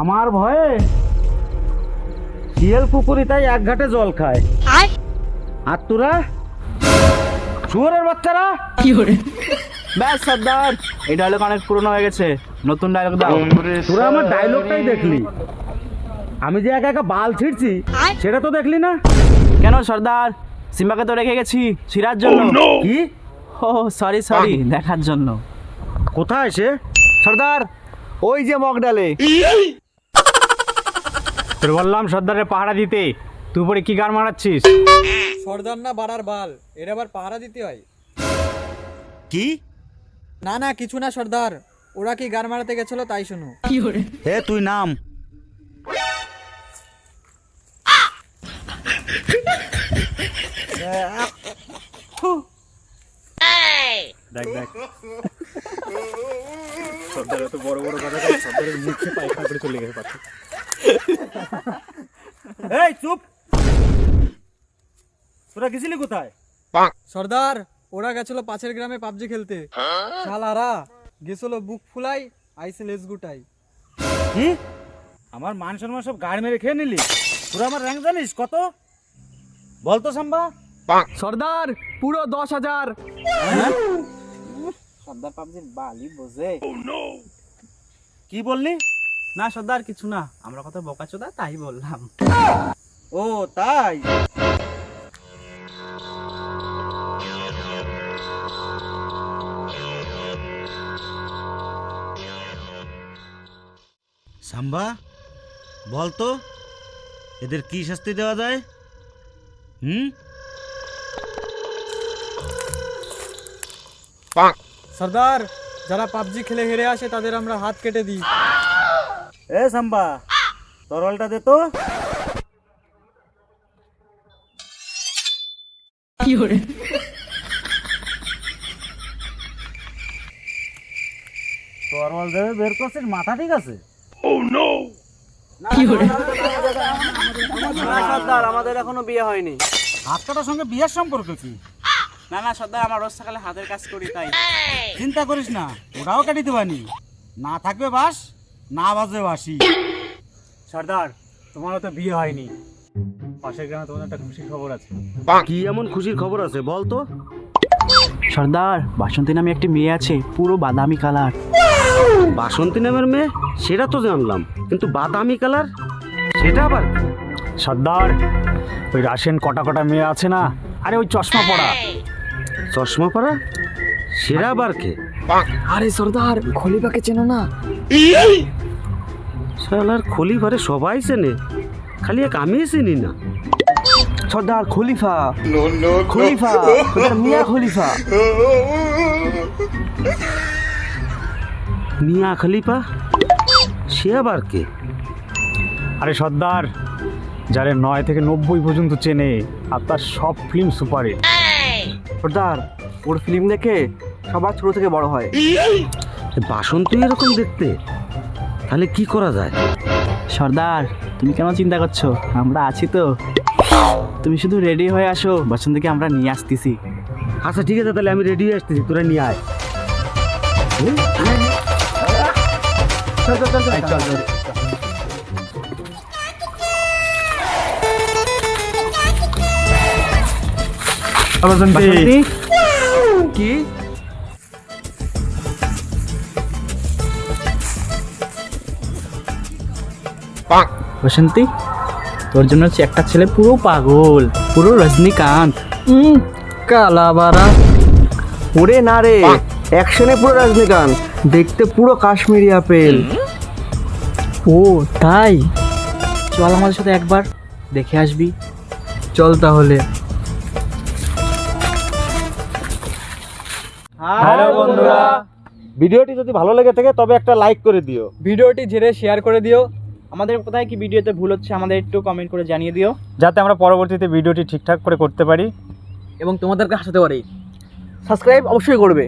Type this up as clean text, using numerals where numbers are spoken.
আমার ভয়ে শিয়াল কুকুরি তাই এক ঘাটে জল খায়, আর তোরা শুয়োরের বাচ্চারা কি করে? ব্যাস সর্দার, এই ডায়লগ অনেক পুরনো হয়ে গেছে, নতুন ডায়লগ দাও। তোরা আমার ডায়লগটাই দেখলি, আমি যে একা একা বাল ছিঁড়ছি সেটা তো দেখলি না। কেন সর্দার, সিম্বাকে তো রেখে গেছি ছিঁড়ার জন্য। কি? ও সরি দেখার জন্য। কোথায় সে? সর্দার ওই যে মগডালে। তোর বললাম সর্দারের পাহারা দিতে, তুই পরে কি গান মারাচ্ছিস? সর্দার না বাড়ার বাল, এর আবার পাহারা দিতে হয়? কি? না কিছু না সর্দার, ওরা কি গান মারাতে গেছিল তাই শোনো। কি করে? হে তুই নাম। দেখ সর্দার এত বড় বড় কথা, সর্দারের মুখে পায়খানা করে চলে গেছে পাচ্ছে। এই চুপ, তোরা গেছিলি কোথায়? সর্দার ওরা গেছিল পাশের গ্রামে পাবজি খেলতে, শালারা গেছিল বুক ফুলাই আইসে লেজ গুটাই। কি? আমার মান সম্মান সব গাড় মেরে খেয়ে নিলি? তোরা আমার র্যাঙ্ক জানিস কত? বলতো সাম্বা। সর্দার পুরো 10,000। সর্দার পাবজির বালি বোঝে। কি বললি? না সর্দার কিছু না, আমরা কত বোকাচোদা তাই বললাম। ও তাই? সাম্বা বলতো এদের কি শাস্তি দেওয়া যায়? সর্দার যারা পাবজি খেলে হেরে আসে তাদের আমরা হাত কেটে দিই। এ সাম্বা, তরলটা দে তো। কি করে? তরল দেবে বের করছিস, মাথা ঠিক আছে? কি করে? সর্দার আমাদের এখনো বিয়ে হয়নি। হাত কাটার সঙ্গে বিয়ের সম্পর্ক কি? না সর্দার, আমার রোজ সকালে হাতের কাজ করি তাই। চিন্তা করিস না, ওটাও কাটিতে পারি। না থাকবে বাস, না বাজবে বাসি। সর্দার তোমারও তো বিয়ে হয়নি, পাশের গ্রামে তোমার একটা খুশির খবর আছে। কি এমন খুশির খবর আছে বল তো? সর্দার বাসন্তী নামে একটি মেয়ে আছে, পুরো বাদামি কালার। বাসন্তী নামের মেয়ে? সেটা তো জানলাম, কিন্তু বাদামি কালার সেটা আবার কি? সর্দার ওই রাশিয়ান কটা মেয়ে আছে না, আরে ওই চশমা পরা সেটা আবার কে? আরে সর্দার খলিফাকে চেনো না? শালার খলিফারে সবাই চেনে, খালি এক আমি চিনি না। সর্দার খলিফা। খলিফা মিয়া খলিফা। মিয়া খলিফা সে আবার কে? আরে সর্দার, যারে 9 থেকে 90 পর্যন্ত চেনে, আর তার সব ফিল্ম সুপারহিট। সর্দার ওর ফিল্ম দেখে সবার ছোট থেকে বড় হয়। বাসন্তী এরকম দেখতে, তাহলে কি করা যায়? সর্দার তুমি কেন চিন্তা করছো, আমরা আছি তো। তুমি শুধু রেডি হয়ে আসো, বসন্তকে আমরা নিয়ে আসতেছি। আচ্ছা ঠিক আছে, তাহলে আমি রেডি হয়ে আসতেছি, তোরা নিয়ে আয়। চল। বাসন্তী, কি? বসন্তী তোর জন্য হচ্ছে একটা ছেলে পুরো পাগল, পুরো রজনীকান্ত। কালাবারা। ওরে না রে, অ্যাকশনে পুরো রজনীকান্ত, দেখতে পুরো কাশ্মীরি আপেল। ও তাই? চল আমাদের সাথে একবার দেখে আসবি। চল তাহলে। হ্যালো বন্ধুরা, ভিডিওটি যদি ভালো লেগে থাকে তবে একটা লাইক করে দিও। ভিডিওটি ঝেড়ে শেয়ার করে দিও। আমাদের কোথায় কি ভিডিওতে ভুল হচ্ছে আমাদের একটু কমেন্ট করে জানিয়ে দিও, যাতে আমরা পরবর্তীতে ভিডিওটি ঠিকঠাক করে করতে পারি এবং তোমাদেরকে হাসাতে পারি। সাবস্ক্রাইব অবশ্যই করবে।